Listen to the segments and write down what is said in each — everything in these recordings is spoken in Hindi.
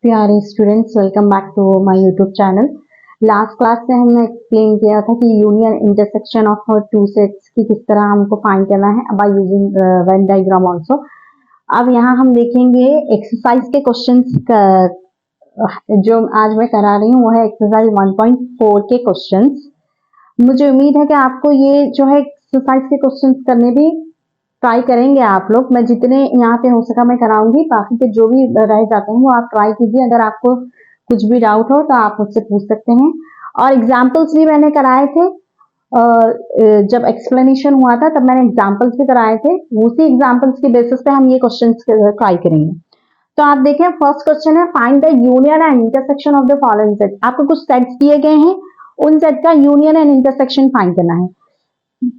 प्यारे students, welcome back to my YouTube channel. Last class में हमने एक्सप्लेन किया था कि union intersection of two sets की किस तरह हमको फाइंड करना है by using Venn diagram also. अब यहाँ हम देखेंगे एक्सरसाइज के क्वेश्चंस का, जो आज मैं करा रही हूँ वो है एक्सरसाइज 1.4 के क्वेश्चंस। मुझे उम्मीद है कि आपको ये जो है एक्सरसाइज के क्वेश्चंस करने भी ट्राई करेंगे आप लोग। मैं जितने यहाँ पे हो सका मैं कराऊंगी, बाकी के जो भी रह जाते हैं वो आप ट्राई कीजिए। अगर आपको कुछ भी डाउट हो तो आप मुझसे पूछ सकते हैं। और एग्जाम्पल्स भी मैंने कराए थे, जब एक्सप्लेनेशन हुआ था तब मैंने एग्जाम्पल्स भी कराए थे। उसी एग्जाम्पल्स के बेसिस पे हम ये क्वेश्चन ट्राई करेंगे। तो आप देखें, फर्स्ट क्वेश्चन है find the union and intersection of the following set. आपको कुछ सेट्स दिए गए हैं, उन सेट का यूनियन एंड इंटरसेक्शन फाइंड करना है।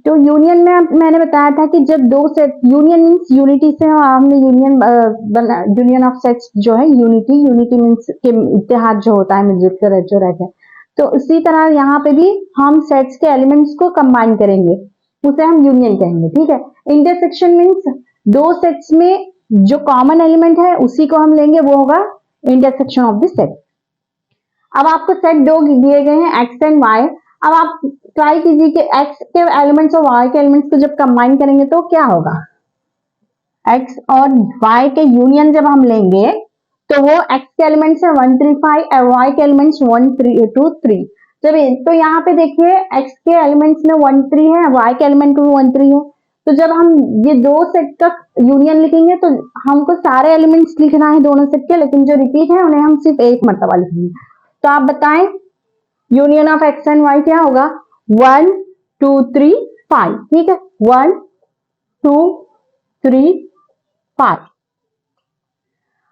तो यूनियन में मैंने बताया था कि जब दो सेट, यूनियन मीन्स यूनिटी से हमने यूनियन ऑफ सेट्स जो है यूनिटी मीन्स के इत्तेहाद जो होता है, मिलजुल कर जो रहते हैं। तो इसी तरह यहाँ पे भी हम सेट्स के एलिमेंट्स को कंबाइन करेंगे, उसे हम यूनियन कहेंगे। ठीक है। इंटरसेक्शन मीन्स दो सेट्स में जो कॉमन एलिमेंट है उसी को हम लेंगे, वो होगा इंटरसेक्शन ऑफ द सेट। अब आपको सेट दो दिए गए हैं, एक्स एंड वाई। अब आप ट्राई कीजिए कि एक्स के एलिमेंट्स और वाई के एलिमेंट्स को जब कंबाइन करेंगे तो क्या होगा। एक्स और वाई के यूनियन जब हम लेंगे तो वो एक्स के एलिमेंट्स है 1 3 5 और वाई के एलिमेंट्स 1 3 2 3। जब तो यहाँ पे देखिए एक्स के एलिमेंट्स में 1 3 है, वाई के एलिमेंट में 1 3 है। तो जब हम ये दो सेट का यूनियन लिखेंगे तो हमको सारे एलिमेंट्स लिखना है दोनों सेट के, लेकिन जो रिपीट है उन्हें हम सिर्फ एक मरतबा लिखेंगे। तो आप बताएं union of X and Y क्या होगा। 1 2 3 5। ठीक है, 1 2 3 5।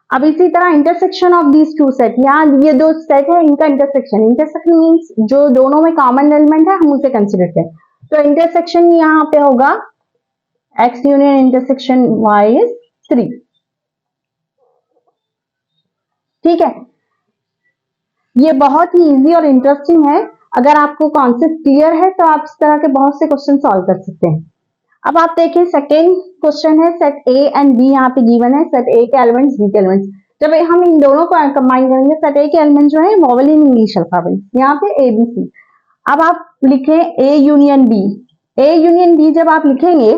अब इसी तरह intersection of these two set, यहाँ ये दो सेट है इनका इंटरसेक्शन। इंटरसेक्शन मीन्स जो दोनों में कॉमन एलिमेंट है हम उसे कंसिडर करें। तो इंटरसेक्शन यहाँ पे होगा X union intersection Y is 3। ठीक है, ये बहुत ही इजी और इंटरेस्टिंग है। अगर आपको कॉन्सेप्ट क्लियर है तो आप इस तरह के बहुत से क्वेश्चन सॉल्व कर सकते हैं। अब आप देखें सेकेंड क्वेश्चन है, सेट ए एंड बी यहाँ पे गिवन है, सेट ए के एलिमेंट्स बी के एलिमेंट्स। जब हम इन दोनों को कंबाइन करेंगे, सेट ए के एलिमेंट जो है वोवेल इन इंग्लिश अल्फाबेट, यहाँ पे ए बी सी। अब आप लिखें A union B. A union B जब आप लिखेंगे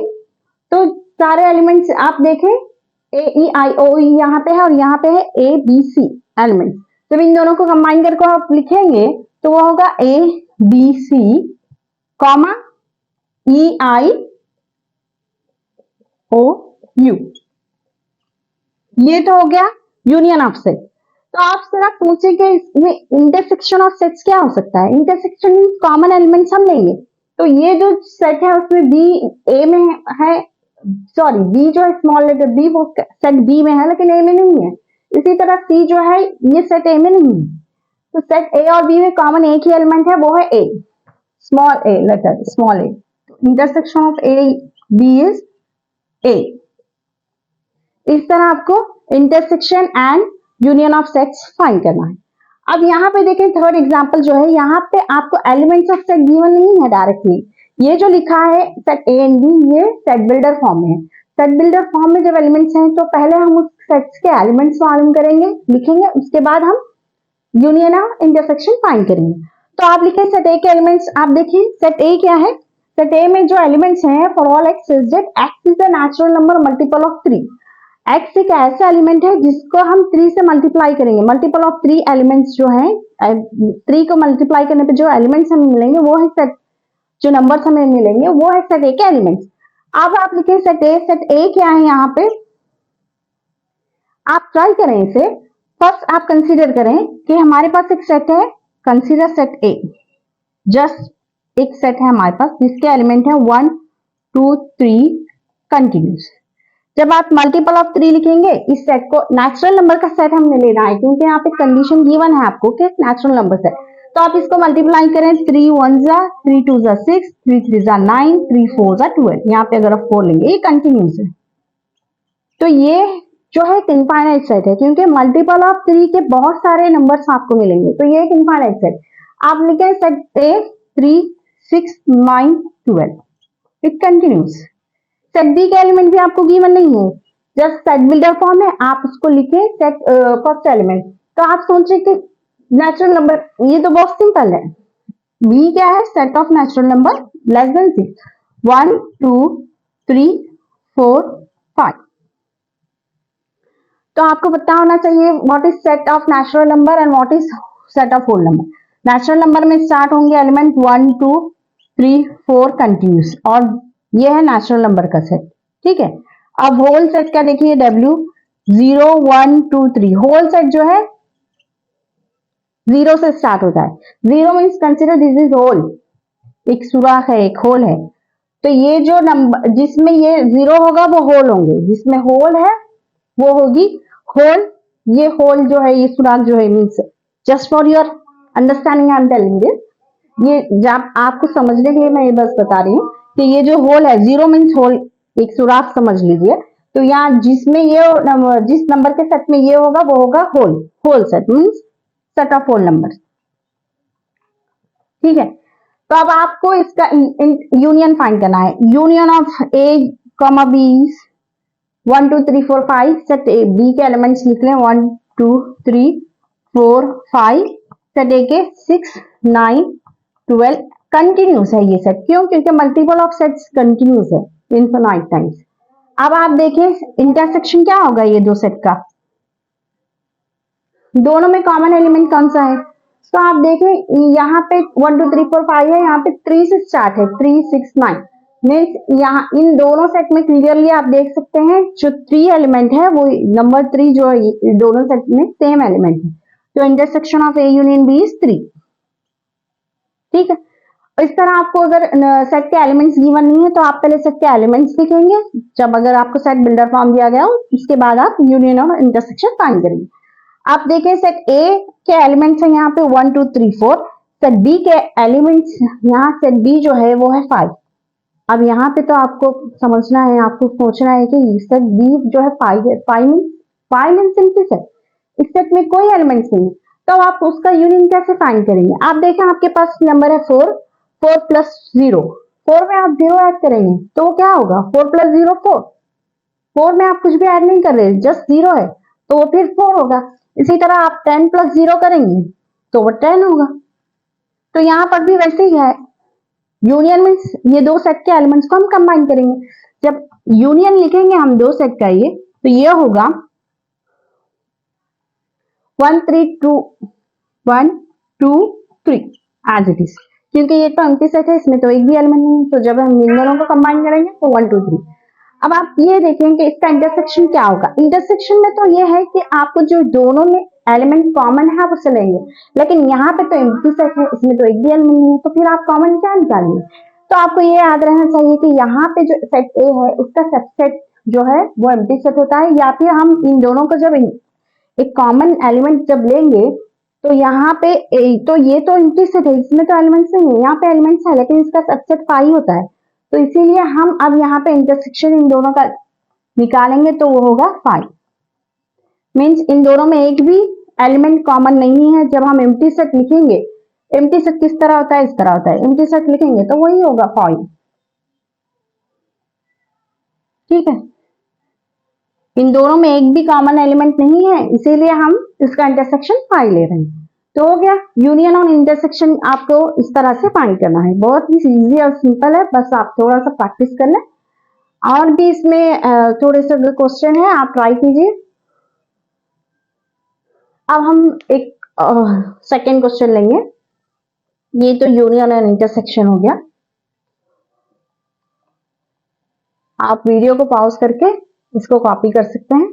तो सारे एलिमेंट्स आप देखें ए ई आई ओ यहाँ पे है और यहाँ पे है ए बी सी एलिमेंट। जब इन दोनों को कंबाइन करके आप लिखेंगे तो वो होगा A B C comma E I O U. ये तो हो गया यूनियन ऑफ सेट। तो आप जरा सोचें कि इसमें इंटरसेक्शन ऑफ सेट्स क्या हो सकता है। इंटरसेक्शन मींस कॉमन एलिमेंट्स हम लेंगे। तो ये जो सेट है उसमें बी ए में है, सॉरी बी जो है स्मॉल लेटर बी वो सेट बी में है लेकिन ए में नहीं है। इसी तरह सी जो है ये सेट ए में नहीं है। तो सेट ए और बी में कॉमन एक ही एलिमेंट है, वो है a, small a letter small a. Intersection of A B is a. इस तरह आपको intersection and union of sets find करना है। अब यहाँ पे देखें थर्ड एग्जांपल जो है, यहाँ पे आपको एलिमेंट्स ऑफ सेट गिवन नहीं है डायरेक्टली। ये जो लिखा है सेट ए एंड बी, ये सेट बिल्डर फॉर्म में है। सेट बिल्डर फॉर्म में जब एलिमेंट्स हैं तो पहले हम उस सेट्स के एलिमेंट्स मालूम करेंगे, लिखेंगे, उसके बाद हम यूनियन ऑफ इंटरसेक्शन फाइंड करेंगे। तो आप लिखें सेट ए के एलिमेंट्स। आप देखिए सेट ए क्या है। सेट ए में जो एलिमेंट्स हैं for all x is that x is a natural number multiple of 3। X एक ऐसा एलिमेंट है जिसको हम 3 से मल्टीप्लाई करेंगे। मल्टीपल ऑफ 3 एलिमेंट्स जो हैं, 3 को मल्टीप्लाई करने पे जो एलिमेंट्स हमें मिलेंगे वो है सेट, जो नंबर्स हमें मिलेंगे वो है सेट ए के एलिमेंट्स। अब आप लिखें सेट ए क्या है यहाँ पे। आप ट्राई करें इसे। फर्स्ट आप कंसीडर करें कि हमारे पास एक सेट है, कंसीडर सेट ए। जस्ट एक सेट है हमारे पास जिसके एलिमेंट है 1 2 3 कंटिन्यूस। जब आप मल्टीपल ऑफ 3 लिखेंगे, इस सेट को नेचुरल नंबर का सेट हमने लेना है क्योंकि यहाँ पे कंडीशन गिवन है आपको कि नेचुरल नंबर सेट। तो आप इसको मल्टीप्लाई करें, 3 1 जा 3 2 जा 6 3 3 जा 9 3 4 जा 12। यहाँ पे अगर आप 4 लेंगे ये कंटिन्यूस है। तो ये जो है इनफाइनाइट सेट है क्योंकि मल्टीपल ऑफ 3 के बहुत सारे नंबर्स आपको मिलेंगे। तो ये एक इनफाइनाइट सेट। आप लिखें set A 3 6 9 12, it continues. Set B के एलिमेंट भी आपको गिवन नहीं है, जस्ट सेट बिल्डर फॉर्म है, आप उसको लिखें सेट फर्स्ट एलिमेंट तो आप सोच रहे कि नेचुरल नंबर, ये तो बहुत सिंपल है। बी क्या है? Set of natural number less than 6, 1 2 3 4 5। तो आपको पता होना चाहिए what is set of natural number and what is set of whole number. Natural number में स्टार्ट होंगे एलिमेंट 1 2 3 4 कंटिन्यूस, और ये है नेचुरल नंबर का सेट। ठीक है, अब होल सेट का देखिए, W 0 1 2 3, होल सेट जो है जीरो से स्टार्ट होता है। Zero means consider this is whole, एक सुराख है, एक होल है। तो ये जो नंबर जिसमें ये जीरो होगा वो होल होंगे, जिसमें होल है वो होगी होल। ये होल जो है, ये सुराग जो है, means just for your understanding I am telling this, ये जब आपको समझने के लिए मैं ये बस बता रही हूँ कि ये जो होल है, जीरो मीन्स होल, एक सुराग समझ लीजिए। तो यहाँ जिसमें ये जिस नंबर के सेट में ये होगा वो होगा whole, whole set means set of whole number. ठीक है, तो अब आपको इसका यूनियन फाइंड करना है। Union of A comma B, 1 2 3 4 5, set A B के एलिमेंट्स लिख लें, 1 2 3 4 5, सेट ए के 6 9 12। कंटिन्यूस है ये सेट, क्यों? क्योंकि मल्टीपल ऑफ सेट्स कंटिन्यूस है इनफिनाइट टाइम्स। अब आप देखें इंटरसेक्शन क्या होगा ये दो सेट का, दोनों में कॉमन एलिमेंट कौन सा है? तो आप देखें यहाँ पे 1 2 3 4 5 है, यहाँ पे 3 से स्टार्ट है, 3 6 9 मीन्स यहाँ इन दोनों सेट में क्लियरली आप देख सकते हैं जो 3 एलिमेंट है वो नंबर 3 जो है दोनों सेट में सेम एलिमेंट है। तो intersection of A union B is 3। ठीक है, इस तरह आपको अगर सेट के एलिमेंट्स गिवन नहीं है तो आप पहले सेट के एलिमेंट्स लिखेंगे, जब अगर आपको सेट बिल्डर फॉर्म दिया गया हो उसके बाद आप यूनियन और इंटरसेक्शन फाइंड करेंगे। आप देखें सेट ए के एलिमेंट्स है यहाँ पे 1 2 3 4, सेट बी के एलिमेंट्स, यहाँ सेट बी जो है वो है 5। अब यहाँ पे तो आपको समझना है, आपको सोचना है कि सेट बी जो है 5 है, 5 मीन्स सिंपल सेट, इस सेट में कोई एलिमेंट्स नहीं, तो आप उसका यूनियन कैसे फाइंड करेंगे? आप देखें आपके पास नंबर है 4, 4 प्लस 0, 4 में आप 0 ऐड करेंगे तो वो क्या होगा? 4 प्लस 0 4, 4 में आप कुछ भी ऐड नहीं कर रहे, जस्ट 0 है तो वो फिर 4 होगा। इसी तरह आप 10 प्लस 0 करेंगे तो वो 10 होगा। तो यहाँ पर भी वैसे ही है, यूनियन मीन्स ये दो सेट के एलिमेंट्स को हम कंबाइन करेंगे। जब यूनियन लिखेंगे हम दो सेट का ये, तो ये होगा 1 3 2 1 2 3 एज इट इज, क्योंकि ये तो एम्प्टी सेट है, इसमें तो एक भी एलिमेंट नहीं है, तो जब हम इन दोनों को कंबाइन करेंगे तो 1 2 3। अब आप ये देखें कि इसका इंटरसेक्शन क्या होगा। इंटरसेक्शन में तो ये है कि आपको जो दोनों में एलिमेंट कॉमन है वो चलेंगे, लेकिन यहाँ पे तो एम्प्टी सेट है, इसमें तो एक भी एलिमेंट नहीं है, तो फिर आप कॉमन क्या निकालेंगे? तो आपको ये याद रहना चाहिए कि यहाँ पे जो सेट ए है उसका सबसेट जो है वो एम्प्टी सेट होता है, या फिर हम इन दोनों को जब एक कॉमन एलिमेंट जब लेंगे तो यहाँ पे तो ये तो एम्प्टी सेट है, इसमें तो एलिमेंट्स नहीं है, यहाँ पे एलिमेंट्स है लेकिन इसका सबसेट पाई होता है, तो इसीलिए हम अब यहाँ पे इंटरसेक्शन इन दोनों का निकालेंगे तो वो होगा 5। मीन्स इन दोनों में एक भी एलिमेंट कॉमन नहीं है। जब हम एम्प्टी सेट लिखेंगे, एम्प्टी सेट किस तरह होता है? इस तरह होता है, एम्प्टी सेट लिखेंगे तो वही होगा 5। ठीक है, इन दोनों में एक भी कॉमन एलिमेंट नहीं है, इसीलिए हम इसका इंटरसेक्शन 5 ले रहे हैं। तो हो गया यूनियन और इंटरसेक्शन, आपको इस तरह से फाइंड करना है, बहुत ही इजी और सिंपल है, बस आप थोड़ा सा प्रैक्टिस कर लें। और भी इसमें थोड़े से क्वेश्चन है, आप ट्राई कीजिए। अब हम एक सेकेंड क्वेश्चन लेंगे, ये तो यूनियन एंड इंटरसेक्शन हो गया। आप वीडियो को पॉज करके इसको कॉपी कर सकते हैं।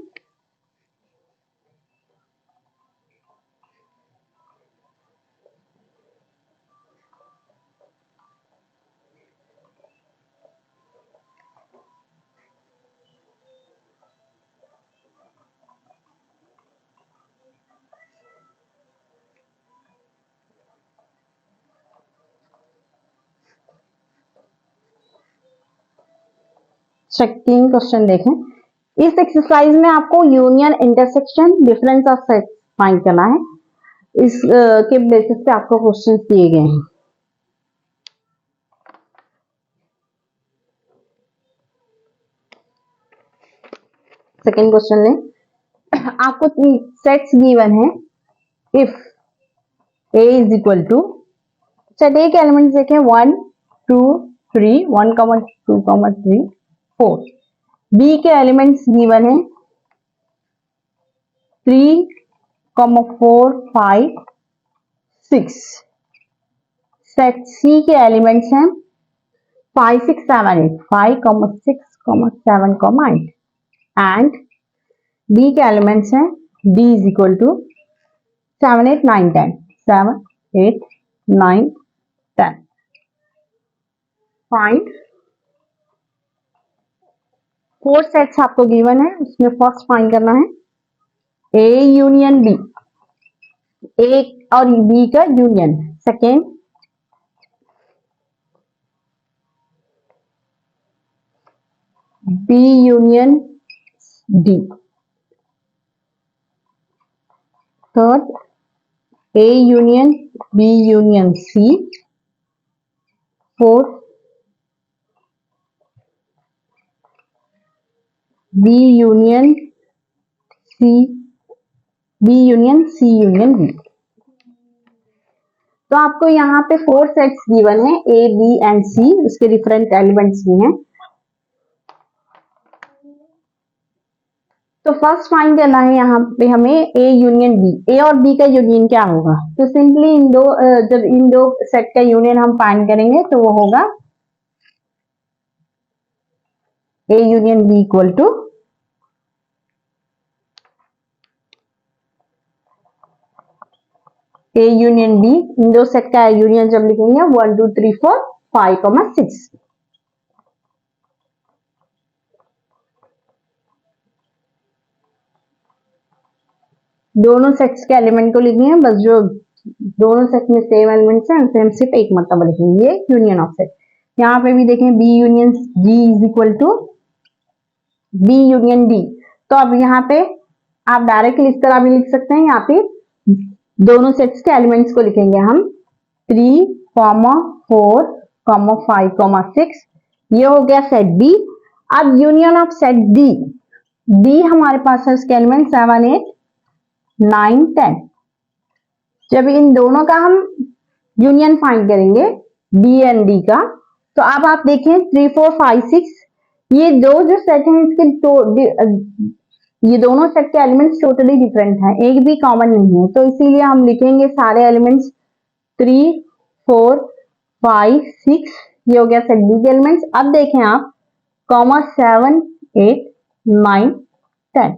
सेकेंड क्वेश्चन देखें। इस एक्सरसाइज में आपको union, intersection, difference of set find करना है। इस के बेसिस पे आपको क्वेश्चन दिए गए हैं। सेकेंड क्वेश्चन में आपको सेट्स गिवन है if A is equal to, set A के एलिमेंट्स देखें 1 2 3, 1 2 3 4। बी के एलिमेंट्स गिवन है 3 4 5 6। सेट सी के एलिमेंट्स हैं 5 6 7 8, 5 6 7 8। एंड डी के एलिमेंट्स हैं D is equal to 7 8 9 10, 7 8 9 10। Find 4 sets आपको गिवन है, उसमें फर्स्ट फाइंड करना है ए यूनियन बी, ए और बी का union. Second B union D. Third A union B union C. Fourth B union C, B union C union B. तो आपको यहाँ पे 4 सेट्स गिवन है ए बी एंड सी, उसके डिफरेंट एलिमेंट्स भी हैं। तो फर्स्ट फाइंड करना है यहाँ पे हमें ए यूनियन बी, ए और बी का यूनियन क्या होगा। तो सिंपली जब इन दो सेट का यूनियन हम फाइंड करेंगे तो वो होगा A union B equal to A union B. इन दो सेट का यूनियन जब लिखेंगे 1 2 3 4 5 6। दोनों सेट्स के एलिमेंट को लिखेंगे, बस जो दोनों सेट में सेम एलिमेंट्स हैं उनसे हम सिर्फ एक मरतबा लिखेंगे, ये यूनियन ऑफ सेट। यहाँ पे भी देखें B union D is equal to B union D. तो अब यहाँ पे आप डायरेक्टली इस तरह भी लिख सकते हैं, यहाँ पे दोनों सेट्स के एलिमेंट्स को लिखेंगे हम 3 4 5 6। ये हो गया सेट बी। अब union of set D, D हमारे पास है उसके एलिमेंट 7 8 9 10। जब इन दोनों का हम यूनियन फाइंड करेंगे बी एंड डी का, तो अब आप देखें 3 4 5 6, ये दो जो सेट हैं इसके ये दोनों सेट के एलिमेंट्स टोटली डिफरेंट हैं, एक भी कॉमन नहीं है। तो इसीलिए हम लिखेंगे सारे एलिमेंट्स 3 4 5 6, ये हो गया सेट बी के एलिमेंट्स। अब देखें आप 7 8 9 10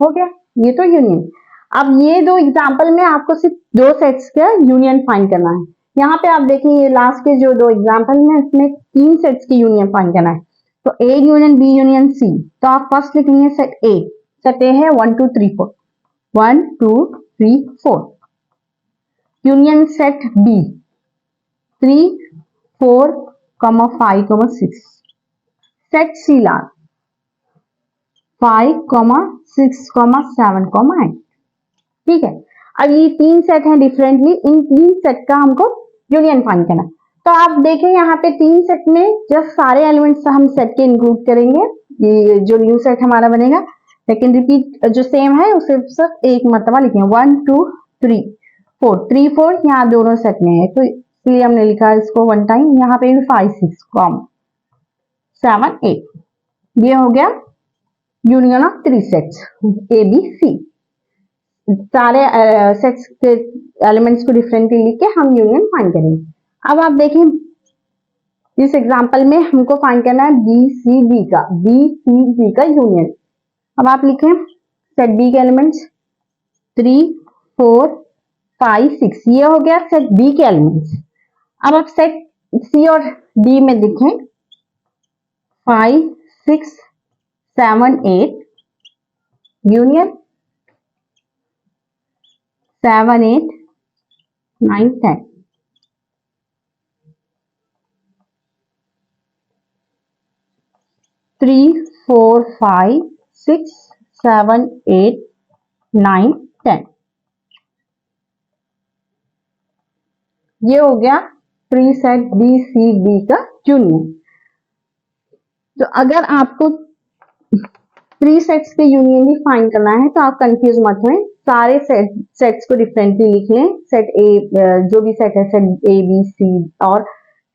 हो गया, ये तो यूनियन। अब ये दो एग्जाम्पल में आपको सिर्फ दो सेट्स का यूनियन फाइंड करना है। यहाँ पे आप देखें ये लास्ट के जो दो एग्जाम्पल में इसमें 3 सेट्स की यूनियन फाइंड करना है। तो A union B union C, तो आप फर्स्ट लिखेंगे सेट ए। सेट ए है 1 2 3 4, 1 2 3 4। Union set B 3 4 5 6। Set C last 5 6 7 8। ठीक है, अब ये 3 सेट हैं डिफरेंटली, इन 3 सेट का हमको यूनियन फाइंड करना है। तो आप देखें यहाँ पे 3 सेट में जस्ट सारे एलिमेंट्स हम सेट के इंक्लूड करेंगे, ये जो न्यू सेट हमारा बनेगा। लेकिन रिपीट जो सेम है उसे सिर्फ एक मरतबा लिखेंगे 1 2 3 4, 3 4 यहाँ दोनों सेट में है, तो इसलिए हमने लिखा है इसको 1 टाइम। यहाँ पे भी 5 6 7 8। ये हो गया union of 3 sets A B C. सारे सेट्स के एलिमेंट्स को डिफरेंटली लिख के हम यूनियन फाइंड करेंगे। अब आप देखें इस एग्जांपल में हमको फाइंड करना है बी सी डी का, बी सी डी का यूनियन। अब आप लिखें सेट बी के एलिमेंट्स 3 4 5 6, ये हो गया सेट बी के एलिमेंट्स। अब आप सेट सी और डी में देखें 5 6 7 8 यूनियन 7 8 9 10। थ्री 4 5 6 7 8 9 10। ये हो गया प्री सेट बी सी डी का यूनियन। तो अगर आपको 3 सेट्स के यूनियन भी फाइंड करना है तो आप कंफ्यूज मत हों, सारे सेट्स को डिफरेंटली लिख लें। सेट ए जो भी सेट है, सेट ए बी सी और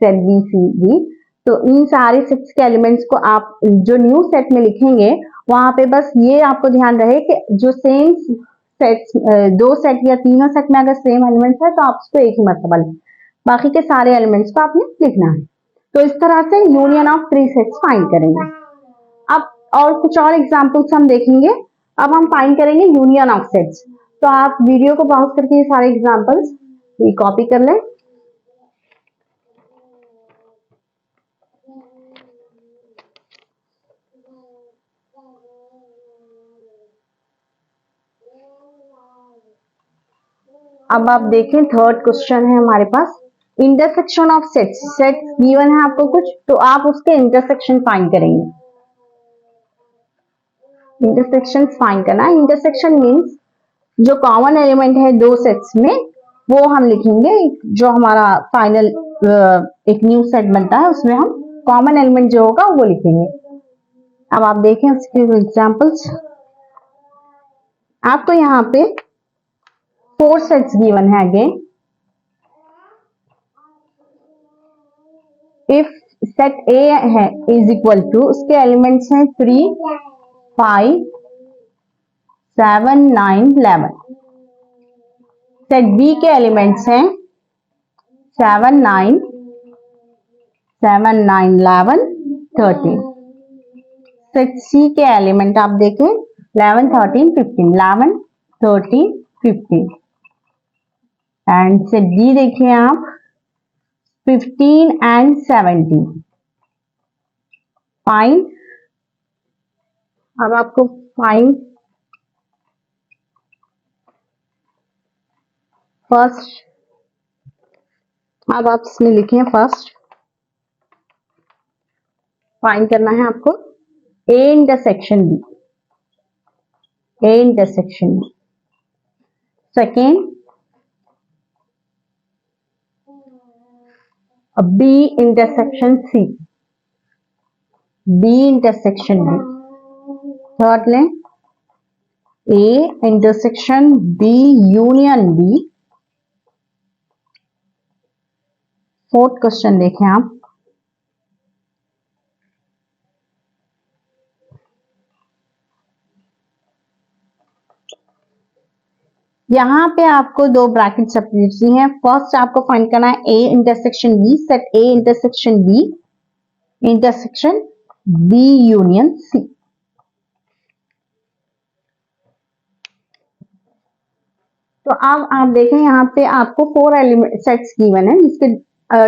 सेट बी सी डी, तो इन सारे सेट्स के एलिमेंट्स को आप जो न्यू सेट में लिखेंगे वहां पे बस ये आपको ध्यान रहे कि जो सेम सेट्स, दो सेट या तीनों सेट में अगर सेम एलिमेंट्स है तो आप उसको एक ही मरतबा लिखें, बाकी के सारे एलिमेंट्स को आपने लिखना है। तो इस तरह से union of three sets find करेंगे। अब और कुछ और एग्जांपल्स हम देखेंगे। अब हम फाइंड करेंगे यूनियन ऑफ सेट्स। तो आप वीडियो को पॉज करके ये सारे एग्जांपल्स कॉपी कर लें। अब आप देखें, थर्ड क्वेश्चन है हमारे पास, intersection of sets. Sets given है आपको कुछ, तो आप उसके इंटरसेक्शन फाइंड करेंगे। इंटरसेक्शन फाइंड करना है। इंटरसेक्शन मीन्स जो कॉमन एलिमेंट है दो सेट्स में वो हम लिखेंगे। जो हमारा फाइनल एक न्यू सेट बनता है उसमें हम कॉमन एलिमेंट जो होगा वो लिखेंगे। अब आप देखें उसके एग्जांपल्स। आपको यहाँ पे 4 सेट्स गिवन है अगेन। इफ सेट ए है इज इक्वल टू, उसके एलिमेंट्स हैं 3, 5, 7, 9, 11। सेट बी के एलिमेंट्स हैं 7, 9, 7, 9, 11, 13। सेट सी के एलिमेंट आप देखें 11, 13, 15, 11, 13, 15। एंड सेट डी देखिए आप 15 एंड 17। फाइन। अब आपको फाइन फर्स्ट, अब आप इसमें लिखें फर्स्ट फाइंड करना है आपको A intersection B, A intersection B. Second B intersection C, B intersection B. Third लें A intersection B union B. Fourth question देखें आप, यहां पे आपको दो ब्रैकेट सेपरेट दी हैं। फर्स्ट आपको फाइंड करना है A intersection B, set A intersection B intersection B union C. तो अब आप देखें यहाँ पे आपको 4 एलिमेंट सेट्स गिवन है जिसके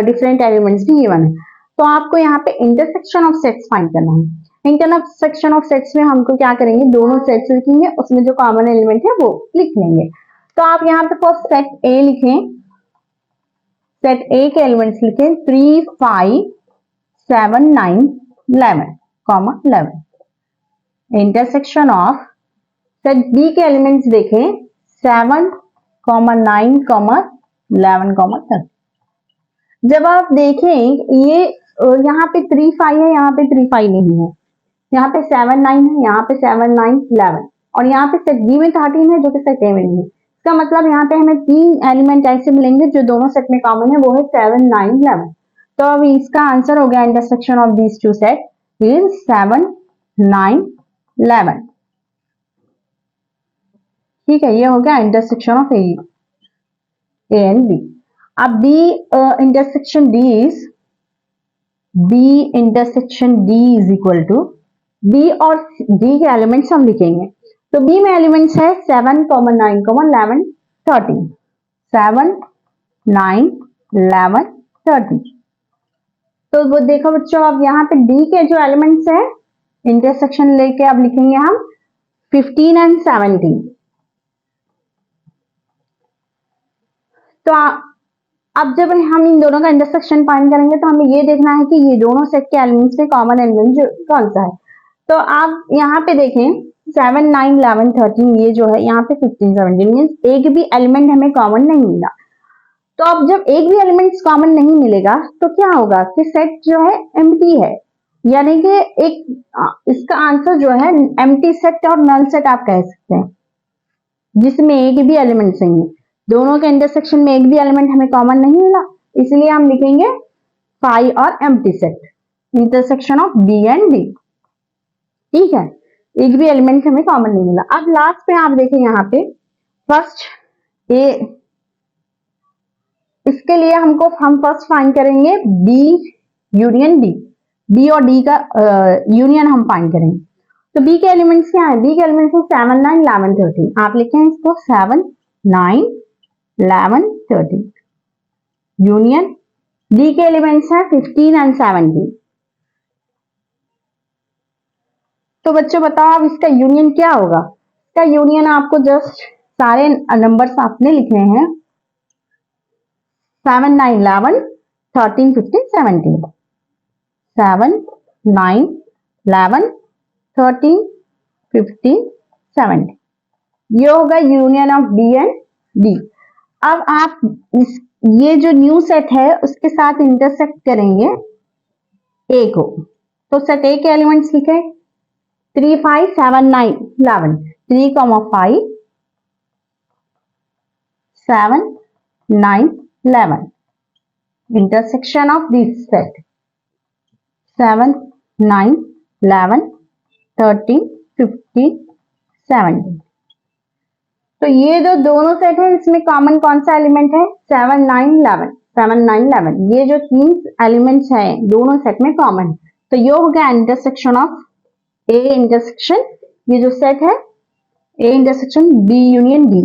डिफरेंट एलिमेंट्स भी गिवन है। तो आपको यहाँ पे इंटरसेक्शन ऑफ सेट्स फाइंड करना है। इंटरसेक्शन ऑफ सेट्स में हमको क्या करेंगे, दोनों सेट्स लिखेंगे, उसमें जो कॉमन एलिमेंट है वो लिख लेंगे। तो आप यहाँ पे फर्स्ट सेट ए लिखें। सेट ए के एलिमेंट्स लिखें 3, 5, 7, 9, 11, 11। इंटरसेक्शन ऑफ सेट बी के एलिमेंट्स देखें 7, 9, 11, 13। जब आप देखें ये यहाँ पे 3, 5 है, यहाँ पे 3, 5 नहीं है, यहाँ पे 7, 9 है, यहाँ पे 7, 9, 11 और यहाँ पे सेट बी में 13 है जो कि सेट ए में नहीं है। इसका मतलब यहाँ पे हमें 3 एलिमेंट ऐसे मिलेंगे जो दोनों सेट में कॉमन है, वो है 7, 9, 11। तो अब इसका आंसर हो गया intersection of these two set is 7, 9, 11। ठीक है, ये हो गया intersection of A and B. अब B intersection D is, B intersection D is equal to, B और डी के एलिमेंट्स हम लिखेंगे। तो बी में एलिमेंट्स है 7, 9, 11, 13। 7, 9, 11, 13। तो वो देखो बच्चों, अब यहाँ पे डी के जो एलिमेंट्स है इंटरसेक्शन लेके अब लिखेंगे हम 15 एंड 17। तो अब जब हम इन दोनों का इंटरसेक्शन फाइंड करेंगे तो हमें ये देखना है कि ये दोनों सेट के एलिमेंट्स में कॉमन एलिमेंट जो कौन सा है। तो आप यहाँ पे देखें 7, 9, 11, 13 ये जो है यहाँ पे 15, 17 मीन्स एक भी एलिमेंट हमें कॉमन नहीं मिला। तो अब जब एक भी एलिमेंट कॉमन नहीं मिलेगा तो क्या होगा कि सेट जो है एम्प्टी है, यानी कि एक इसका आंसर जो है एम्प्टी सेट और नल सेट आप कह सकते हैं। जिसमें एक भी एलिमेंट नहीं है, दोनों के इंटरसेक्शन में एक भी एलिमेंट हमें कॉमन नहीं मिला, इसलिए हम लिखेंगे फाई और empty set intersection of B and D. ठीक है, एक भी एलिमेंट हमें कॉमन नहीं मिला। अब लास्ट पे आप देखें यहाँ पे फर्स्ट ए, इसके लिए हम फर्स्ट फाइंड करेंगे बी यूनियन डी, बी और डी का यूनियन हम फाइंड करेंगे। तो बी के एलिमेंट्स क्या है? बी के एलिमेंट्स है 7 9 11 13। आप लिखें इसको 7 9 11 13 यूनियन डी के एलिमेंट्स है 15 एंड 17। तो बच्चों बताओ अब इसका यूनियन क्या होगा? इसका यूनियन आपको जस्ट सारे नंबर्स आपने लिखे हैं 7 9 11 13 15 17, 7 9 11 13 15 17, ये होगा union of B and D. अब आप ये जो न्यू सेट है उसके साथ इंटरसेक्ट करेंगे ए को, तो सेट ए के एलिमेंट्स लिखे 3 5 7 9 11, 3 5 7 9 11, intersection of this set 7 9 11 13 15 17। तो ये जो दोनों सेट है इसमें कॉमन कौन सा एलिमेंट है? 7 9 11, 7 9 11, ये जो तीन एलिमेंट्स हैं दोनों सेट में कॉमन, तो ये हो गया इंटरसेक्शन ऑफ ए इंटरसेक्शन, ये जो सेट है A intersection B union D.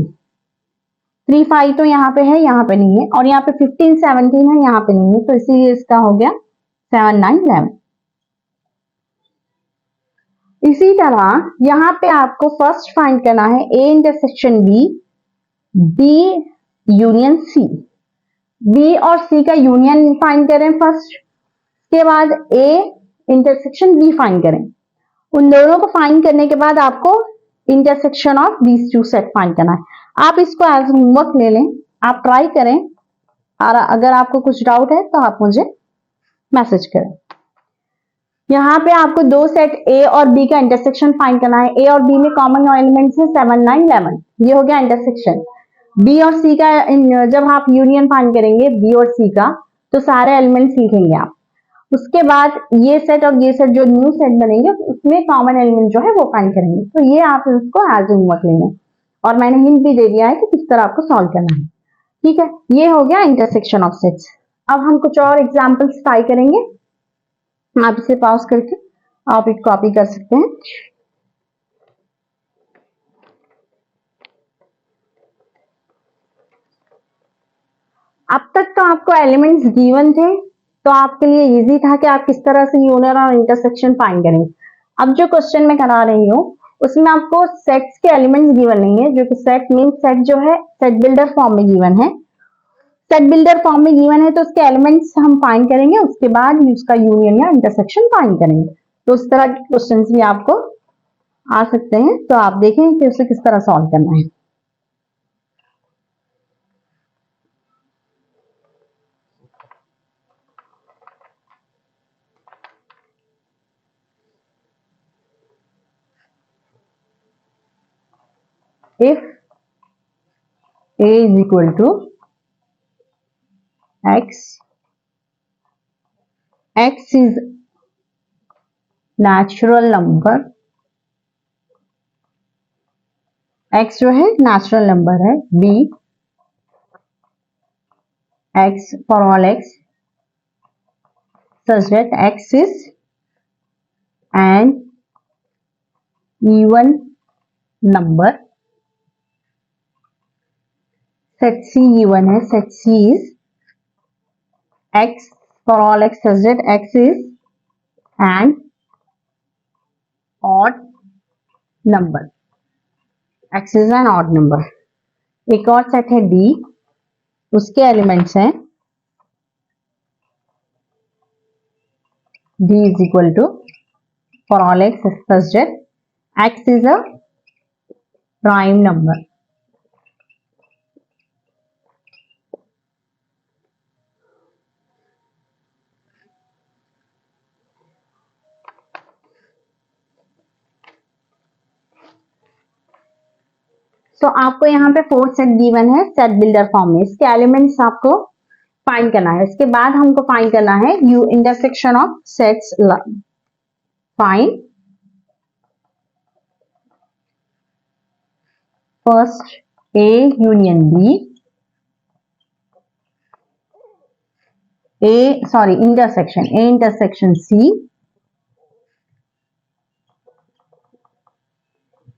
3 5 तो यहाँ पे है, यहाँ पे नहीं है, और यहाँ पे 15 17 है, यहाँ पे नहीं है, तो इसीलिए इसका हो गया 7 9 11। इसी तरह यहाँ पे आपको फर्स्ट फाइंड करना है A intersection B, B union C, B और सी का यूनियन फाइंड करें फर्स्ट, के बाद ए इंटरसेक्शन बी फाइंड करें। उन दोनों को फाइंड करने के बाद आपको intersection of these two set find करना है। आप इसको एज होमवर्क ले लें, आप ट्राई करें, और अगर आपको कुछ डाउट है तो आप मुझे मैसेज करें। यहाँ पे आपको दो सेट ए और बी का इंटरसेक्शन फाइंड करना है। ए और बी में कॉमन एलिमेंट्स है 7 9 11, ये हो गया इंटरसेक्शन। बी और सी का जब आप यूनियन फाइंड करेंगे बी और सी का, तो सारे एलिमेंट्स लिखेंगे आप। उसके बाद ये सेट और ये सेट जो न्यू सेट बनेंगे उसमें कॉमन एलिमेंट जो है वो फाइंड करेंगे। तो ये आप इसको एज होमवर्क लेंगे, और मैंने हिंट भी दे दिया है कि किस तरह आपको सॉल्व करना है। ठीक है, ये हो गया इंटरसेक्शन ऑफ सेट्स। अब हम कुछ और एग्जाम्पल्स ट्राई करेंगे। आप इसे पॉज करके आप एक कॉपी कर सकते हैं। अब तक तो आपको एलिमेंट्स गिवन थे, तो आपके लिए इजी था कि आप किस तरह से यूनियन और इंटरसेक्शन फाइंड करेंगे। अब जो क्वेश्चन मैं करा रही हूँ उसमें आपको सेट्स के एलिमेंट्स गिवन नहीं है, जो कि सेट मीन सेट जो है सेट बिल्डर फॉर्म में गिवन है। सेट बिल्डर फॉर्म में गिवन है तो उसके एलिमेंट्स हम फाइंड करेंगे, उसके बाद उसका यूनियन या इंटरसेक्शन फाइंड करेंगे। तो उस तरह के क्वेश्चन भी आपको आ सकते हैं, तो आप देखें कि उसे किस तरह सॉल्व करना है। If A is equal to X, X is natural number, X जो है नेचुरल नंबर है, B X for all X such that X is an even number, set C even है, set C is X for all X such that X is an odd number, X is an odd number। एक और सेट है D, उसके एलिमेंट्स हैं D is equal to for all X such that X is a prime number। सो आपको यहाँ पे 4 सेट गिवन है सेट बिल्डर फॉर्म में, इसके एलिमेंट्स आपको फाइंड करना है। इसके बाद हमको फाइंड करना है you intersection of sets, find first A union B, intersection A intersection C,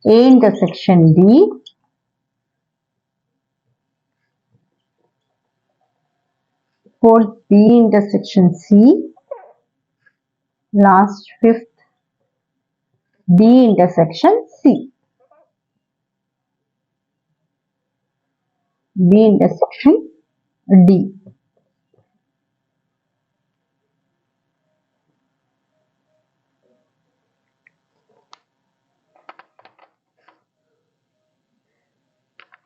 A intersection D, fourth B intersection C, last fifth B intersection C, B intersection D।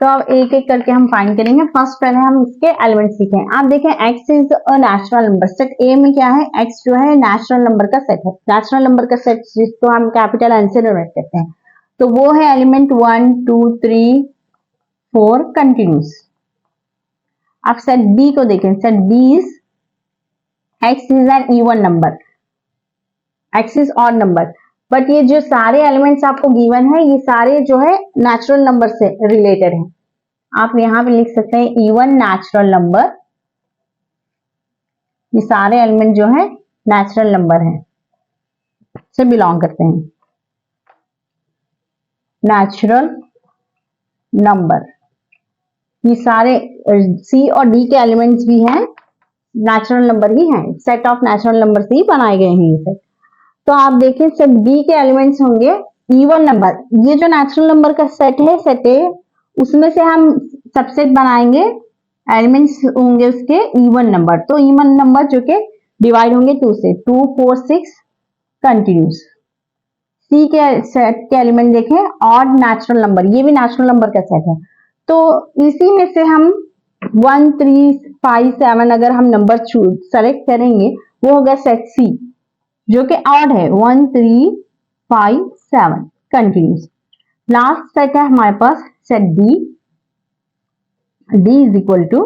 तो अब एक एक करके हम फाइंड करेंगे। फर्स्ट पहले हम इसके एलिमेंट्स लिखें। आप देखें x is a natural number, set A में क्या है, x जो है नेचुरल नंबर का सेट है। नेचुरल नंबर का सेट जिसको हम कैपिटल N से डिनोट करते हैं, तो वो है एलिमेंट 1 2 3 4 कंटिन्यूस। आप सेट B को देखें, set B is x is an even number, x is odd number, but ये जो सारे एलिमेंट्स आपको गिवन है ये सारे जो है नेचुरल नंबर से रिलेटेड है। आप यहां पे लिख सकते हैं इवन नेचुरल नंबर, ये सारे एलिमेंट जो है नेचुरल नंबर है से बिलोंग करते हैं। नेचुरल नंबर, ये सारे C और D के एलिमेंट्स भी हैं नेचुरल नंबर ही हैं, सेट ऑफ नेचुरल नंबर से ही बनाए गए हैं ये सेट। तो आप देखें सेट B के एलिमेंट्स होंगे इवन नंबर, ये जो नेचुरल नंबर का सेट है सेट A, उसमें से हम सबसेट बनाएंगे, एलिमेंट्स होंगे उसके इवन नंबर, तो इवन नंबर जो कि डिवाइड होंगे 2 से, 2 4 6 कंटिन्यूस। सी के सेट के एलिमेंट देखें ऑड नेचुरल नंबर, ये भी नेचुरल नंबर का सेट है, तो इसी में से हम 1 3 5 7 अगर हम नंबर सेलेक्ट करेंगे वो होगा सेट सी जो कि ऑड है 1 3 5 7 कंटिन्यूस। लास्ट सेट है हमारे पास set D, D is equal to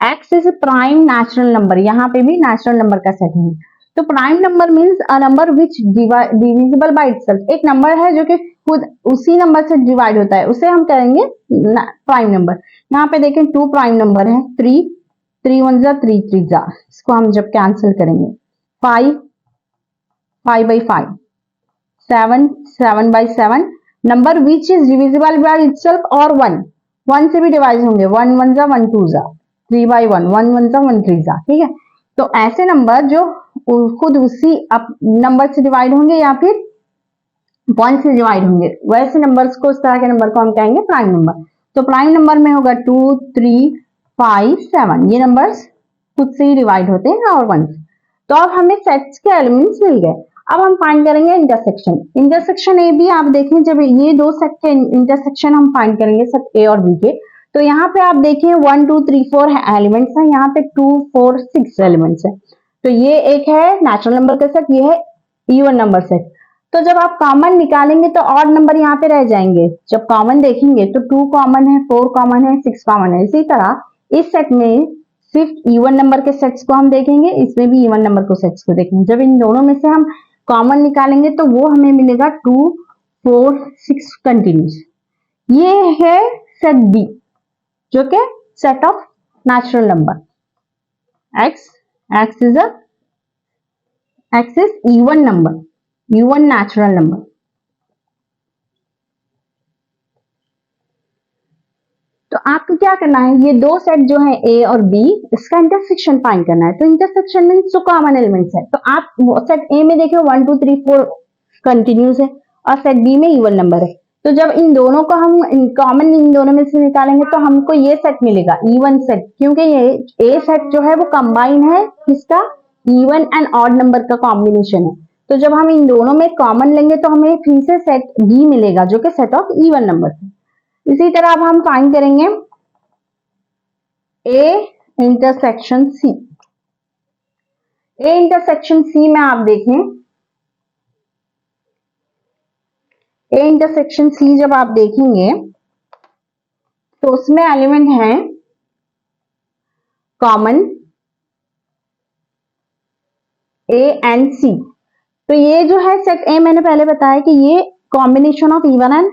X is prime natural number, यहाँ पे भी नेचुरल नंबर का सेट है। तो prime number means a number which divisible by itself, एक नंबर है जो कि खुद उसी नंबर से डिवाइड होता है, उसे हम कहेंगे प्राइम नंबर। यहाँ पे देखें 2 प्राइम नंबर है, 3 3 1 जा 3 3 जा, इसको हम जब कैंसिल करेंगे 5 5 by 5 7 7 by 7, number which is divisible by itself और 1 से भी डिवाइड होंगे, 1 1 जा 1 2 जा 3 by 1 1 1 जा 1 3 जा, ठीक है। तो ऐसे नंबर जो खुद उसी नंबर से डिवाइड होंगे या फिर 1 से डिवाइड होंगे, वैसे नंबर्स को, उस तरह के नंबर को हम कहेंगे प्राइम नंबर। तो प्राइम नंबर में होगा 2 3 5 7, ये नंबर्स खुद से ही डिवाइड होते हैं और 1 से। तो अब हमें सेट्स के एलिमेंट्स मिल गए। अब हम फाइंड करेंगे इंटरसेक्शन। इंटरसेक्शन ए बी, आप देखें जब ये दो सेट के इंटरसेक्शन हम फाइंड करेंगे सेट ए और बी के, तो यहाँ पे आप देखिए 1 2 3 4 एलिमेंट्स हैं, यहाँ पे 2 4 6 एलिमेंट्स है। तो ये एक है नेचुरल नंबर का सेट, ये है इवन नंबर सेट। तो जब आप कॉमन निकालेंगे तो ऑड नंबर यहाँ पे रह जाएंगे, जब कॉमन देखेंगे तो 2 कॉमन है, 4 कॉमन है, 6 कॉमन है। इसी तरह इस सेट में सिर्फ इवन नंबर के सेट्स को हम देखेंगे, इसमें भी इवन नंबर को सेट्स को देखेंगे। जब इन दोनों में से हम कॉमन निकालेंगे तो वो हमें मिलेगा 2 4 6 कंटिन्यूस। ये है सेट बी जो कि set of natural number, x is even number, even natural number. तो आपको क्या करना है, ये दो सेट जो है ए और बी, इसका इंटरसेक्शन फाइंड करना है। तो इंटरसेक्शन मींस जो कॉमन एलिमेंट्स है, तो आप सेट ए में देखिए 1 2 3 4 कंटिन्यूस है और सेट बी में इवन नंबर है। तो जब इन दोनों को हम कॉमन इन दोनों में से निकालेंगे तो हमको ये सेट मिलेगा इवन सेट, क्योंकि ये ए सेट जो है वो कंबाइन है किसका, इवन एंड ऑड नंबर का कॉम्बिनेशन है। तो जब हम इन दोनों में कॉमन लेंगे तो हमें फिर से सेट बी मिलेगा जो कि सेट ऑफ इवन नंबर है। इसी तरह अब हम फाइंड करेंगे A intersection C. A intersection C में आप देखें, ए इंटरसेक्शन सी जब आप देखेंगे तो उसमें एलिमेंट है कॉमन ए एंड सी। तो ये जो है सेट ए, मैंने पहले बताया कि ये combination of even and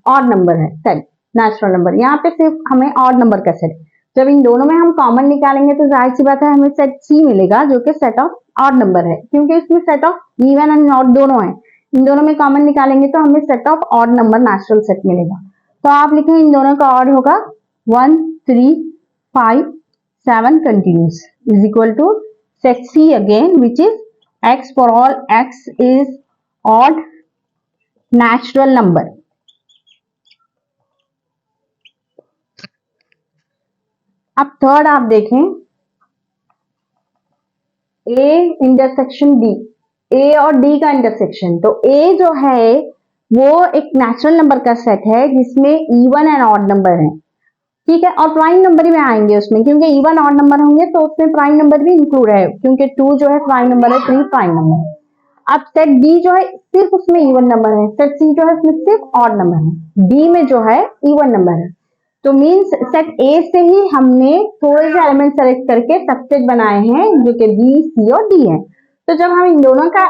odd number है सेट, नेचुरल नंबर। यहाँ पे सिर्फ हमें ऑड नंबर का सेट, जब इन दोनों में हम कॉमन निकालेंगे तो जाहिर सी बात है हमें सेट सी मिलेगा जो कि सेट ऑफ ऑड नंबर है, क्योंकि इसमें set of even and odd दोनों है। इन दोनों में कॉमन निकालेंगे तो हमें set of odd number natural set मिलेगा। तो आप लिखें इन दोनों का ऑड होगा 1 3 5 7 continues is equal to set C again which is x for all x is odd natural number। अब थर्ड आप देखें a इंटरसेक्शन d, a और d का इंटरसेक्शन। तो a जो है वो एक नेचुरल नंबर का सेट है जिसमें इवन एंड ऑड नंबर है, ठीक है, और प्राइम नंबर भी आएंगे उसमें, क्योंकि इवन ऑड नंबर होंगे तो उसमें प्राइम नंबर भी इंक्लूड है, क्योंकि 2 जो है प्राइम नंबर है, 3 प्राइम नंबर है। अब सेट डी जो है सिर्फ उसमें इवन नंबर है, सेट सी जो है उसमें सिर्फ ऑड नंबर है, डी में जो है इवन नंबर है। तो मींस सेट ए से ही हमने थोड़े से एलिमेंट सेलेक्ट करके सबसेट बनाए हैं जो कि बी सी और डी है। तो जब हम इन दोनों का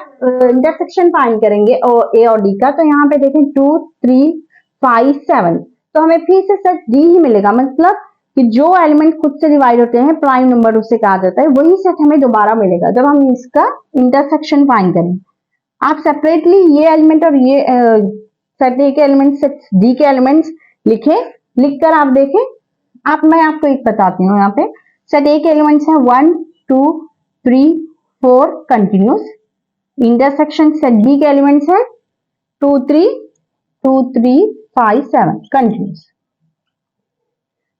इंटरसेक्शन फाइंड करेंगे और ए और डी का, तो यहाँ पे देखें 2 3 5 7, तो हमें फिर से सेट डी ही मिलेगा। मतलब कि जो एलिमेंट खुद से डिवाइड होते हैं प्राइम नंबर उसे कहा जाता है, वही सेट हमें दोबारा मिलेगा जब हम इसका इंटरसेक्शन फाइंड करेंगे। आप सेपरेटली ये एलिमेंट और ये सेट ए के एलिमेंट सेट डी के एलिमेंट्स लिखें, लिखकर आप देखें। आप मैं आपको एक बताती हूँ, यहाँ पे सेट ए के एलिमेंट्स हैं 1 2 3 4 कंटिन्यूस, इंटरसेक्शन सेट डी के एलिमेंट्स हैं 2 3 2 3 5 7 कंटिन्यूस।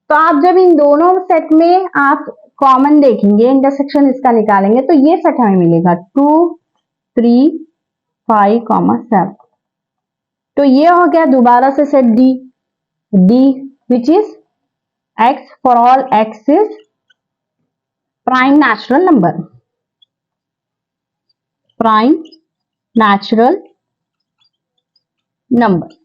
तो आप जब इन दोनों सेट में आप कॉमन देखेंगे, इंटरसेक्शन इसका निकालेंगे, तो ये सेट हमें मिलेगा 2 3 5 7। तो ये हो गया दोबारा से set D, D which is x for all x is prime natural number, prime natural number.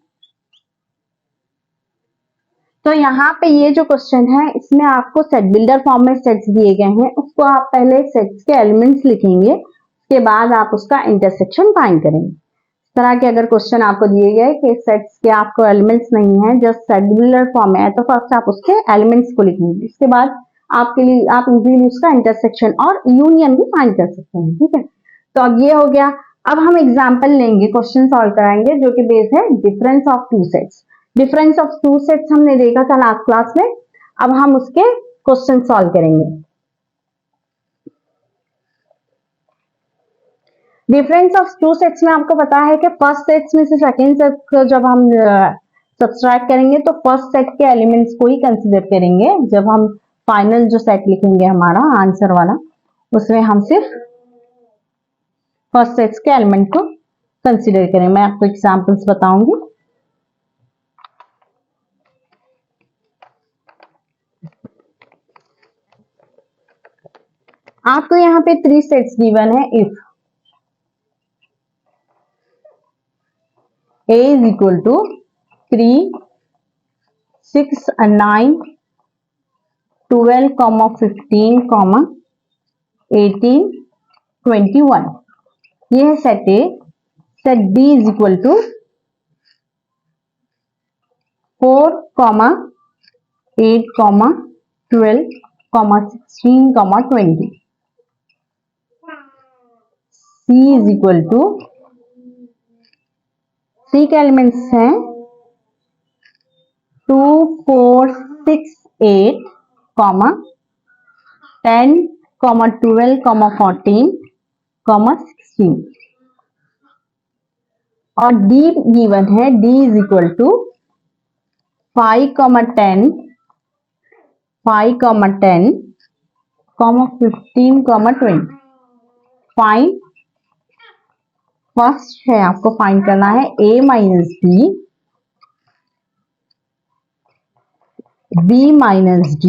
तो यहाँ पे ये जो क्वेश्चन है इसमें आपको सेट बिल्डर फॉर्म में सेट्स दिए गए हैं, उसको आप पहले सेट्स के एलिमेंट्स लिखेंगे, उसके बाद आप उसका इंटरसेक्शन फाइंड करेंगे। इस तरह के अगर क्वेश्चन आपको दिए गए कि सेट्स के आपको एलिमेंट्स नहीं है, जस्ट सेट बिल्डर फॉर्म में है, तो फर्स्ट आप उसके एलिमेंट्स को लिखेंगे, इसके बाद आपके लिए आप इजीली उसका इंटरसेक्शन और यूनियन भी फाइंड कर सकते हैं, ठीक है। तो अब ये हो गया। अब हम एग्जाम्पल लेंगे, क्वेश्चन सॉल्व कराएंगे जो कि बेस है difference of two sets. Difference of two sets हमने देखा था लास्ट क्लास में, अब हम उसके क्वेश्चन सॉल्व करेंगे। डिफरेंस ऑफ टू सेट्स में आपको पता है कि फर्स्ट सेट्स में से सेकंड सेट को जब हम सब्सट्रैक्ट करेंगे तो फर्स्ट सेट के एलिमेंट्स को ही कंसीडर करेंगे। जब हम फाइनल जो सेट लिखेंगे हमारा आंसर वाला, उसमें हम सिर्फ फर्स्ट सेट्स के एलिमेंट को कंसीडर करें। मैं आपको एग्जांपल्स बताऊंगी। आपको यहाँ पे 3 सेट्स गिवन है। If A is equal to 3 6 9 12 15 18 21, ये है set A. Set B is equal to 4 8 12 16 20। C is equal to C के एलिमेंट्स हैं 2 4 6 8 10 12 14 16, और D गिवन है D is equal to 5 10 5 10 15 20। Find, first है आपको फाइंड करना है A minus B minus D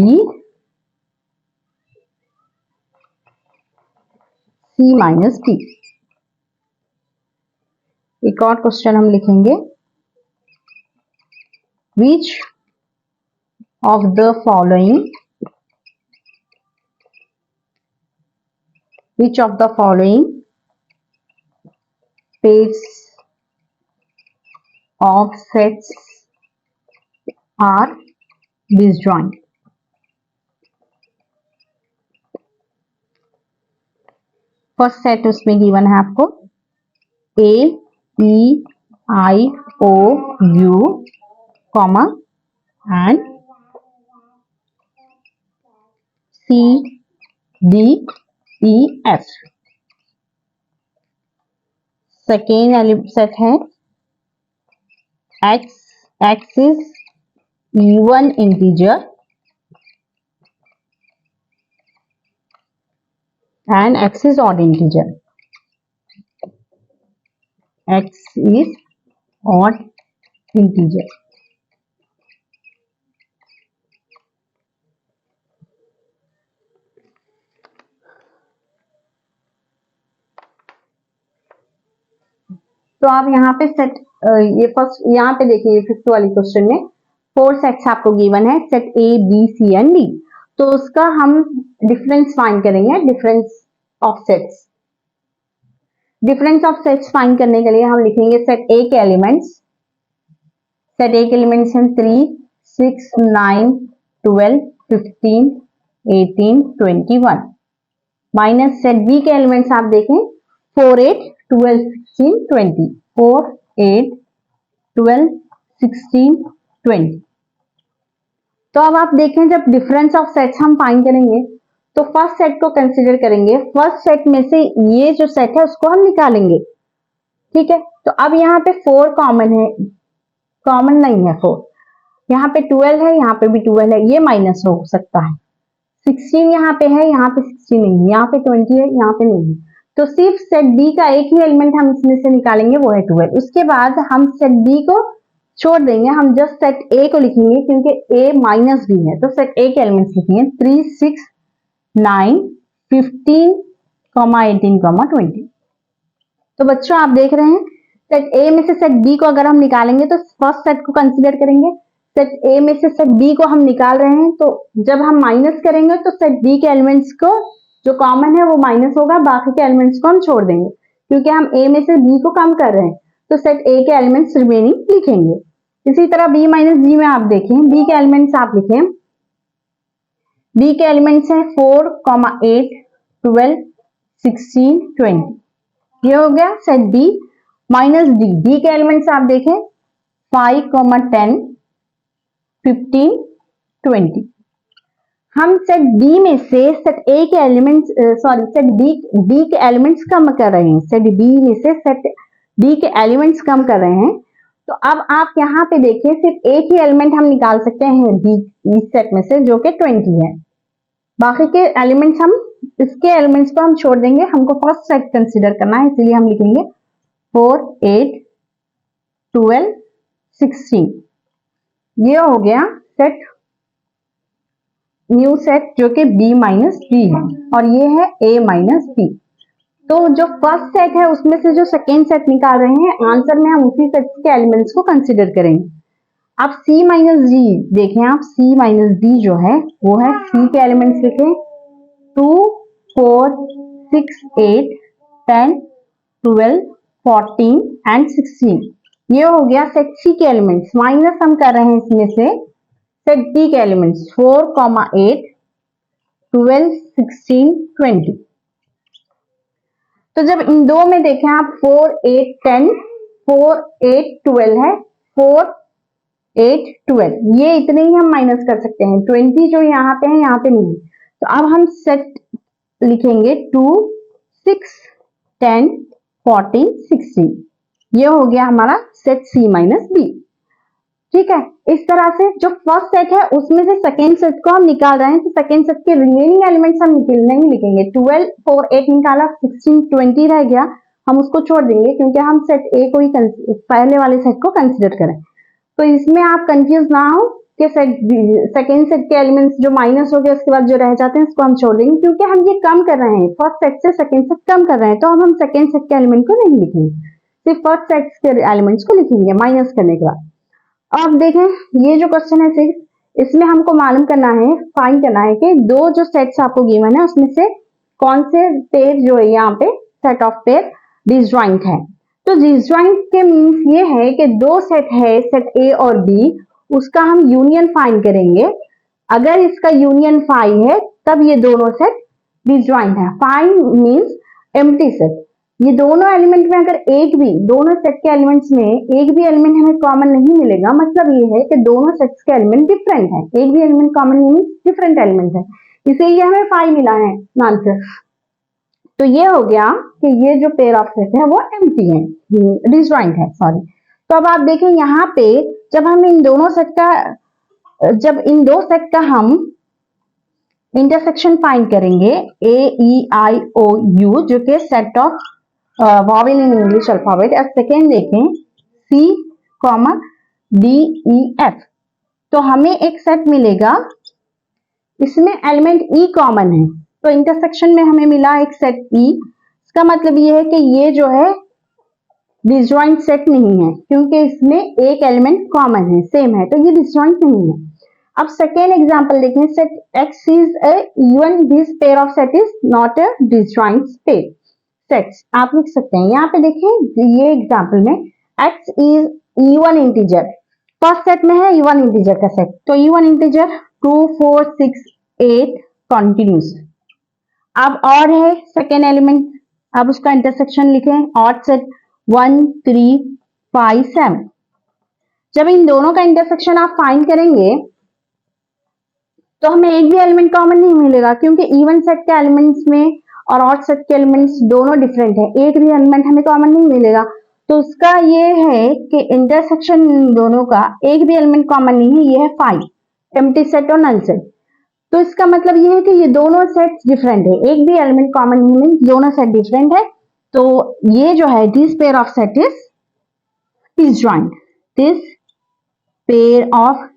C minus D। एक और क्वेश्चन हम लिखेंगे, which of the following, which of the following pairs of sets are disjoint? First set उसमें गिवन है आपको AEIOU comma and CDEF. Second set है X is even integer and X is odd integer. X is odd integer. तो आप यहाँ पे सेट ये फर्स्ट यहाँ पे देखिए फिफ्थ वाली क्वेश्चन में 4 सेट्स आपको गिवन है, set A B C and D. तो उसका हम डिफरेंस फाइंड करेंगे, difference of sets. Difference of sets find करने के लिए हम लिखेंगे सेट A के एलिमेंट्स. सेट A के एलिमेंट्स हैं 3, 6, 9, 12, 15, 18, 21 माइनस सेट B के एलिमेंट्स आप देखें 4, 8, 12, 16, 20. 4, 8, 12, 16, 20. तो अब आप देखें जब डिफरेंस ऑफ सेट्स हम फाइंड करेंगे तो फर्स्ट सेट को कंसीडर करेंगे. फर्स्ट सेट में से ये जो सेट है उसको हम निकालेंगे. ठीक है, तो अब यहाँ पे 4 कॉमन है, कॉमन नहीं है 4. यहाँ पे 12 है, यहाँ पे भी 12 है, ये माइनस हो सकता है. 16 यहाँ पे है, यहाँ पे 16 नहीं है, यहाँ पे 20 है, यहाँ पे नहीं है. तो सिर्फ सेट B का एक ही एलिमेंट हम इसमें से निकालेंगे, वो है 12. उसके बाद हम सेट B को छोड़ देंगे, हम जस्ट सेट A को लिखेंगे क्योंकि A माइनस B है. तो सेट A के एलिमेंट्स लिखेंगे 3, 6, 9, 15, 18, 20. तो बच्चों आप देख रहे हैं सेट A में से सेट B को अगर हम निकालेंगे तो फर्स्ट सेट को कंसीडर करेंगे. सेट A में से सेट B को हम निकाल रहे हैं, तो जब हम माइनस करेंगे तो सेट B के एलिमेंट्स को जो कॉमन है वो माइनस होगा, बाकी के एलिमेंट्स को हम छोड़ देंगे क्योंकि हम A में से B को कम कर रहे हैं. तो सेट A के एलिमेंट्स रिमेनिंग लिखेंगे. इसी तरह B माइनस G में आप देखें, B के एलिमेंट्स आप लिखें. B के एलिमेंट्स हैं 4, 8, 12, 16, 20. ये हो गया set B minus D. D के एलिमेंट्स आप देखें 5, 10, 15, 20. हम सेट B में से सेट A के एलिमेंट्स सेट D के एलिमेंट्स कम कर रहे हैं. सेट B में से सेट D के एलिमेंट्स कम कर रहे हैं. तो अब आप यहाँ पे देखिए सिर्फ एक ही एलिमेंट हम निकाल सकते हैं B इस सेट में से जो कि 20 है. बाकी के एलिमेंट्स हम इसके एलिमेंट्स को हम छोड़ देंगे. हमको फर्स्ट सेट कंसीडर करना है, इसलिए हम लिखेंगे 4, 8, 12, 16. ये हो गया सेट न्यू सेट जो कि B माइनस D है और ये है A माइनस B. तो जो फर्स्ट सेट है उसमें से जो सेकेंड सेट निकाल रहे हैं, आंसर में हम उसी सेट के एलिमेंट्स को कंसीडर करेंगे. अब C माइनस D देखें, आप C माइनस D जो है वो है C के एलिमेंट्स लिखें 2, 4, 6, 8, 10, 12, 14 एंड 16. ये हो गया सेट C के एलिमेंट्स. माइनस हम कर रहे हैं इसमें से सेट D के एलिमेंट्स 4, 8, 12, 16, 20. तो जब इन दो में देखें आप 4, 8, 10, 4, 8, 12 है, 4, 8, 12. ये इतने ही हम माइनस कर सकते हैं. 20 जो यहाँ पे है यहाँ पे नहीं. तो अब हम सेट लिखेंगे 2, 6, 10, 14, 16. ये हो गया हमारा सेट C माइनस B. ठीक है, इस तरह से जो फर्स्ट सेट है उसमें से सेकेंड सेट को हम निकाल रहे हैं, तो सेकेंड सेट के रिमेनिंग एलिमेंट्स हम नहीं लिखेंगे. 12, 4, 8 निकाला, 16, 20 रह गया, हम उसको छोड़ देंगे क्योंकि हम सेट A को ही पहले वाले सेट को कंसीडर करें. तो इसमें आप कंफ्यूज ना हो कि सेकेंड सेट के एलिमेंट्स जो माइनस हो गए उसके बाद जो रह जाते हैं उसको हम छोड़ देंगे क्योंकि हम ये कम कर रहे हैं, फर्स्ट सेट से सेकेंड सेट कम कर रहे हैं. तो अब हम सेकेंड सेट के एलिमेंट को नहीं लिखेंगे, सिर्फ फर्स्ट सेट के एलिमेंट्स को लिखेंगे माइनस करने के बाद. अब देखें ये जो क्वेश्चन है 6, इसमें हमको मालूम करना है, फाइंड करना है कि दो जो सेट्स आपको गिवन है उसमें से कौन से पेयर जो है यहाँ पे सेट ऑफ पेयर डिसजॉइंट है। तो डिसजॉइंट के मीन्स ये है कि दो सेट है, सेट ए और बी, उसका हम यूनियन फाइंड करेंगे। अगर इसका यूनियन 5 है तब ये दोनों सेट डिसजॉइंट है। Find means empty set. ये दोनों एलिमेंट में अगर एक भी, दोनों सेट के एलिमेंट्स में एक भी एलिमेंट हमें कॉमन नहीं मिलेगा, मतलब ये है कि दोनों सेट्स के एलिमेंट डिफरेंट है, एक भी एलिमेंट कॉमन नहीं, डिफरेंट एलिमेंट है, इसीलिए हमें 5 मिला है आंसर। तो ये हो गया कि ये जो पेयर ऑफ सेट है वो एम्प्टी है, डिसजॉइंट है, सॉरी। तो अब आप देखें यहाँ पे जब हम इन दोनों सेट का, जब इन दो सेट का हम इंटरसेक्शन फाइंड करेंगे, ए ई आई ओ यू जो कि set of vowel in English alphabet, अब सेकेंड देखें C comma D E F, तो हमें एक सेट मिलेगा, इसमें एलिमेंट ई कॉमन है, तो इंटरसेक्शन में हमें मिला एक सेट ई। इसका मतलब ये है कि ये जो है डिसजॉइंट सेट नहीं है, क्योंकि इसमें एक एलिमेंट कॉमन है, सेम है, तो ये डिसजॉइंट नहीं है। अब सेकेंड एग्जांपल देखें, set X is a even this pair of set is not a disjoint pair sets, आप लिख सकते हैं। यहाँ पे देखें ये एग्जांपल में X is even integer, first set में है इवन इंटीजर का सेट, तो इवन इंटीजर 2 4 6 8 कंटिन्यूस। अब और है सेकेंड एलिमेंट, अब उसका इंटरसेक्शन लिखें, ऑड सेट 1 3 5 7। जब इन दोनों का इंटरसेक्शन आप फाइंड करेंगे तो हमें एक भी एलिमेंट कॉमन नहीं मिलेगा, क्योंकि इवन सेट के एलिमेंट्स में और ऑड सेट के एलिमेंट्स दोनों डिफरेंट है, एक भी एलिमेंट हमें कॉमन नहीं मिलेगा। तो उसका ये है कि इंटरसेक्शन दोनों का एक भी एलिमेंट कॉमन नहीं है, ये है 5 एम्प्टी सेट और नल सेट। तो इसका मतलब ये है कि ये दोनों सेट डिफरेंट है, एक भी एलिमेंट कॉमन नहीं है, दोनों सेट डिफरेंट है। तो ये जो है this pair of set is disjoint, this pair of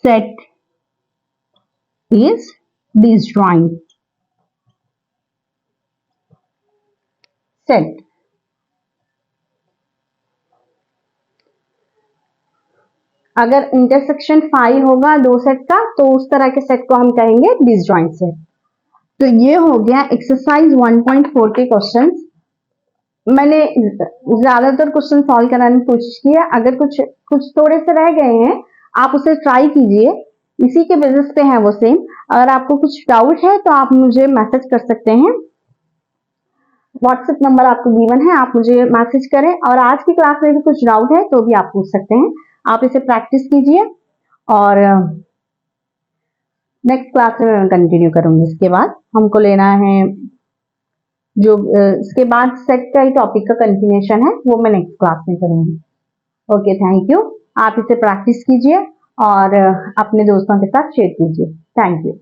set is disjoint set। अगर इंटरसेक्शन 5 होगा दो सेट का तो उस तरह के सेट को हम कहेंगे डिसजॉइंट सेट। तो ये हो गया एक्सरसाइज 1.4 के क्वेश्चंस। मैंने ज्यादातर क्वेश्चन सॉल्व कराने की कोशिश की है, अगर कुछ थोड़े से रह गए हैं आप उसे ट्राई कीजिए, इसी के बेसिस पे है वो सेम। अगर आपको कुछ डाउट है तो आप मुझे मैसेज कर सकते हैं, व्हाट्सएप नंबर आपको गिवन है, आप मुझे मैसेज करें। और आज की क्लास में भी कुछ डाउट है तो भी आप पूछ सकते हैं, आप इसे प्रैक्टिस कीजिए और नेक्स्ट क्लास में मैं कंटिन्यू करूंगी। इसके बाद हमको लेना है जो इसके बाद सेट का टॉपिक का कंटिन्यूशन है वो मैं नेक्स्ट क्लास में करूंगी। Okay, thank you. आप इसे प्रैक्टिस कीजिए और अपने दोस्तों के साथ शेयर कीजिए। Thank you.